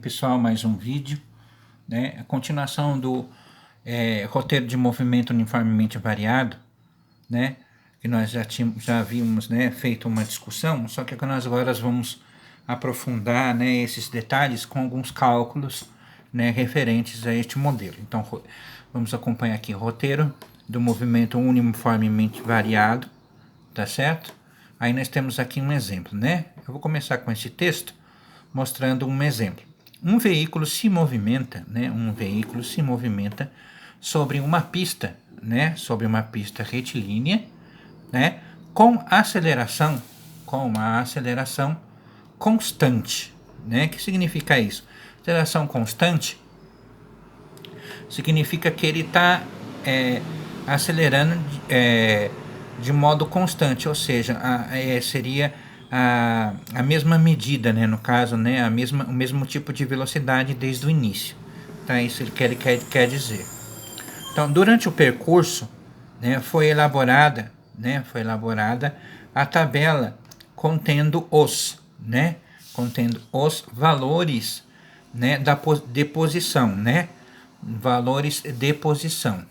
Pessoal, mais um vídeo, né? A continuação do roteiro de movimento uniformemente variado, né? Que nós já havíamos, né, feito uma discussão, só que nós agora vamos aprofundar, né, esses detalhes com alguns cálculos, né, referentes a este modelo. Então, vamos acompanhar aqui o roteiro do movimento uniformemente variado, tá certo? Aí nós temos aqui um exemplo, né? Eu vou começar com esse texto mostrando um exemplo. Um veículo se movimenta, né? Um veículo se movimenta sobre uma pista, né? Sobre uma pista retilínea, né? Com uma aceleração constante, né? O que significa isso? Aceleração constante significa que ele está acelerando de modo constante, ou seja, seria a mesma medida, né, no caso, né, o mesmo tipo de velocidade desde o início. Tá? Isso ele quer dizer. Então, durante o percurso, né, foi elaborada a tabela contendo os valores, né, de posição, né, valores de posição.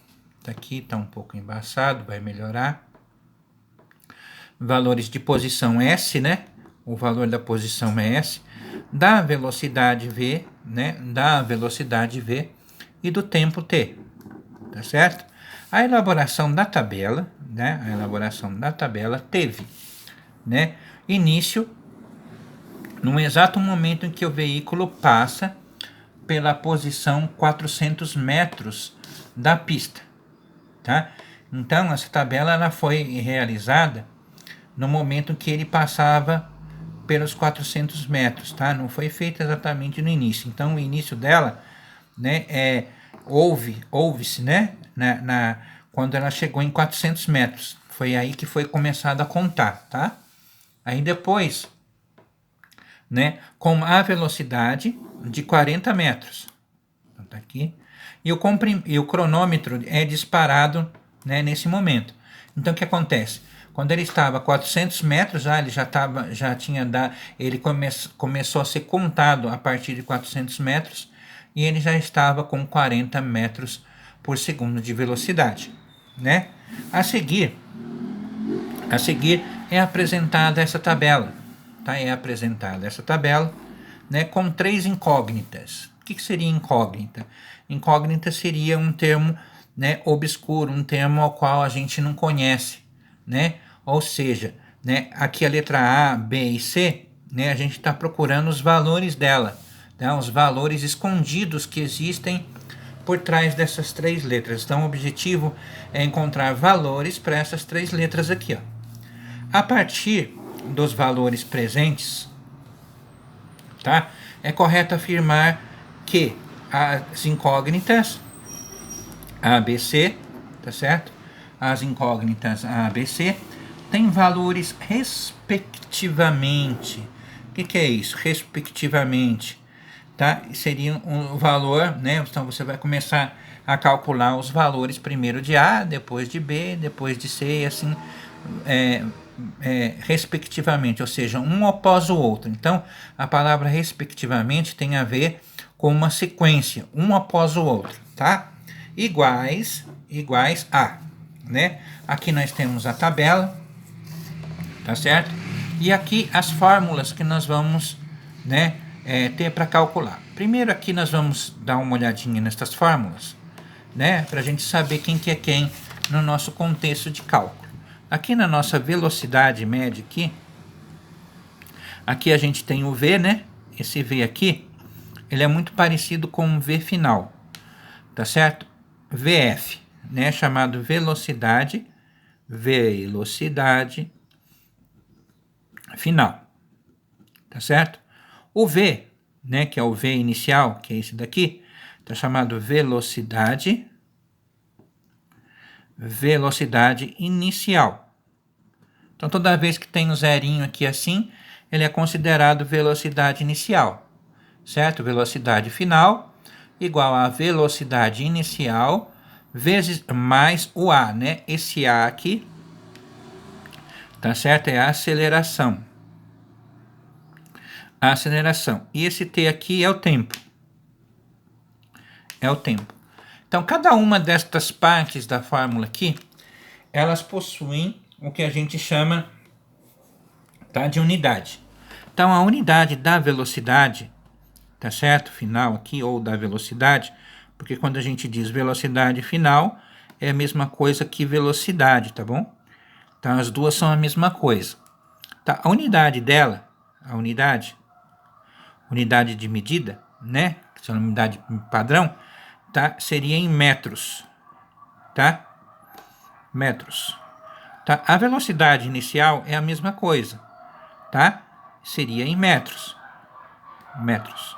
Aqui está um pouco embaçado, vai melhorar. Valores de posição S, né? O valor da posição é S, da velocidade V, né? Da velocidade V e do tempo T, tá certo? A elaboração da tabela, né? A elaboração da tabela teve, né, início no exato momento em que o veículo passa pela posição 400 metros da pista, tá? Então, essa tabela ela foi realizada no momento que ele passava pelos 400 metros, tá? Não foi feita exatamente no início. Então, o início dela, né, houve-se, né, quando ela chegou em 400 metros. Foi aí que foi começado a contar, tá? Aí depois, né, com a velocidade de 40 metros. Então, tá aqui. E o cronômetro é disparado, né, nesse momento. Então, o que acontece? Quando ele estava a 400 metros, ele começou a ser contado a partir de 400 metros e ele já estava com 40 metros por segundo de velocidade, né? A seguir é apresentada essa tabela, tá? É apresentada essa tabela, né, com 3 incógnitas. O que seria incógnita? Incógnita seria um termo, né, obscuro, um termo ao qual a gente não conhece, né? Ou seja, né, aqui a letra A, B e C, né, a gente está procurando os valores dela, né, os valores escondidos que existem por trás dessas 3 letras. Então, o objetivo é encontrar valores para essas 3 letras aqui, ó. A partir dos valores presentes, tá, é correto afirmar que as incógnitas A, B, C, tá certo? As incógnitas A, B, C têm valores respectivamente. O que é isso? Respectivamente, tá? Seria um valor, né? Então você vai começar a calcular os valores primeiro de A, depois de B, depois de C, e assim respectivamente, ou seja, um após o outro. Então, a palavra respectivamente tem a ver com uma sequência, um após o outro, tá? Iguais a, né? Aqui nós temos a tabela, tá certo? E aqui as fórmulas que nós vamos, né, ter para calcular. Primeiro aqui nós vamos dar uma olhadinha nessas fórmulas, né, para a gente saber quem que é quem no nosso contexto de cálculo. Aqui na nossa velocidade média aqui a gente tem o V, né? Esse V aqui, ele é muito parecido com o V final, tá certo? VF, né, chamado velocidade final, tá certo? O V, né, que é o V inicial, que é esse daqui, tá chamado velocidade inicial. Então, toda vez que tem um zerinho aqui assim, ele é considerado velocidade inicial, certo? Velocidade final igual a velocidade inicial vezes mais o A, né? Esse A aqui, tá certo? É a aceleração. a aceleração. E esse t aqui é o tempo. É o tempo. Então, cada uma destas partes da fórmula aqui, elas possuem o que a gente chama, tá, de unidade. Então, a unidade da velocidade, tá certo? Final aqui, ou da velocidade, porque quando a gente diz velocidade final, é a mesma coisa que velocidade, tá bom? Então, as duas são a mesma coisa. Tá? A unidade dela, unidade de medida, né? Que é uma unidade padrão, tá? Seria em metros, tá? Metros. Tá? A velocidade inicial é a mesma coisa, tá? Seria em metros. Metros.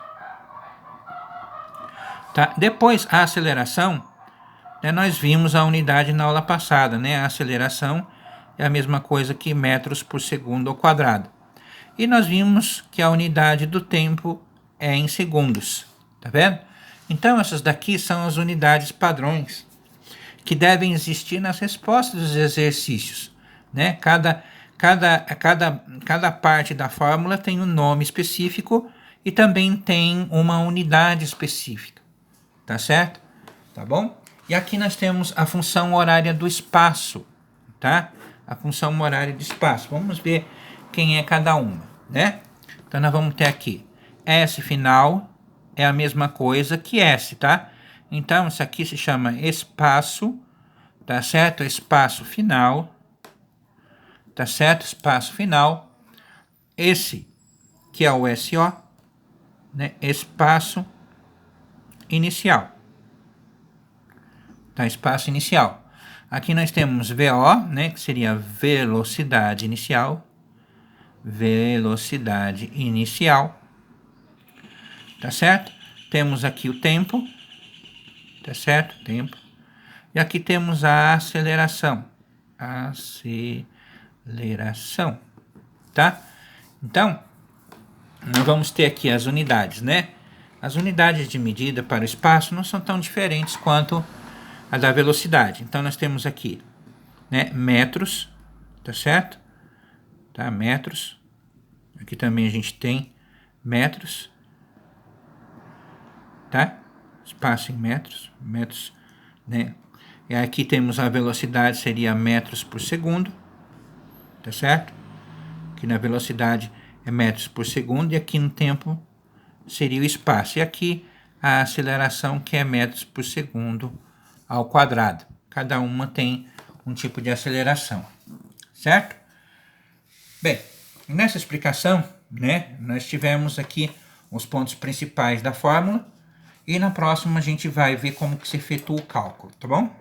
Tá? Depois, a aceleração, né, nós vimos a unidade na aula passada, né? A aceleração é a mesma coisa que metros por segundo ao quadrado. E nós vimos que a unidade do tempo é em segundos, tá vendo? Então, essas daqui são as unidades padrões que devem existir nas respostas dos exercícios, né? Cada parte da fórmula tem um nome específico e também tem uma unidade específica, tá certo? Tá bom? E aqui nós temos a função horária do espaço, tá? A função horária do espaço. Vamos ver quem é cada uma, né? Então, nós vamos ter aqui S final é a mesma coisa que S, tá? Então, isso aqui se chama espaço, tá certo? Espaço final, tá certo? Espaço final. Esse, que é o SO, né? Espaço inicial. Tá? Espaço inicial. Aqui nós temos VO, né? Que seria velocidade inicial. Velocidade inicial. Tá certo? Temos aqui o tempo. Tá certo? Tempo. E aqui temos a aceleração. Aceleração. Tá? Então, nós vamos ter aqui as unidades, né? As unidades de medida para o espaço não são tão diferentes quanto a da velocidade. Então, nós temos aqui, né, metros, tá certo? Tá? Metros. Aqui também a gente tem metros, tá? Espaço em metros, metros, né? E aqui temos a velocidade, seria metros por segundo, tá certo? Aqui na velocidade é metros por segundo, e aqui no tempo seria o espaço. E aqui a aceleração, que é metros por segundo ao quadrado. Cada uma tem um tipo de aceleração, certo? Bem, nessa explicação, né, nós tivemos aqui os pontos principais da fórmula, e na próxima a gente vai ver como que se efetua o cálculo, tá bom?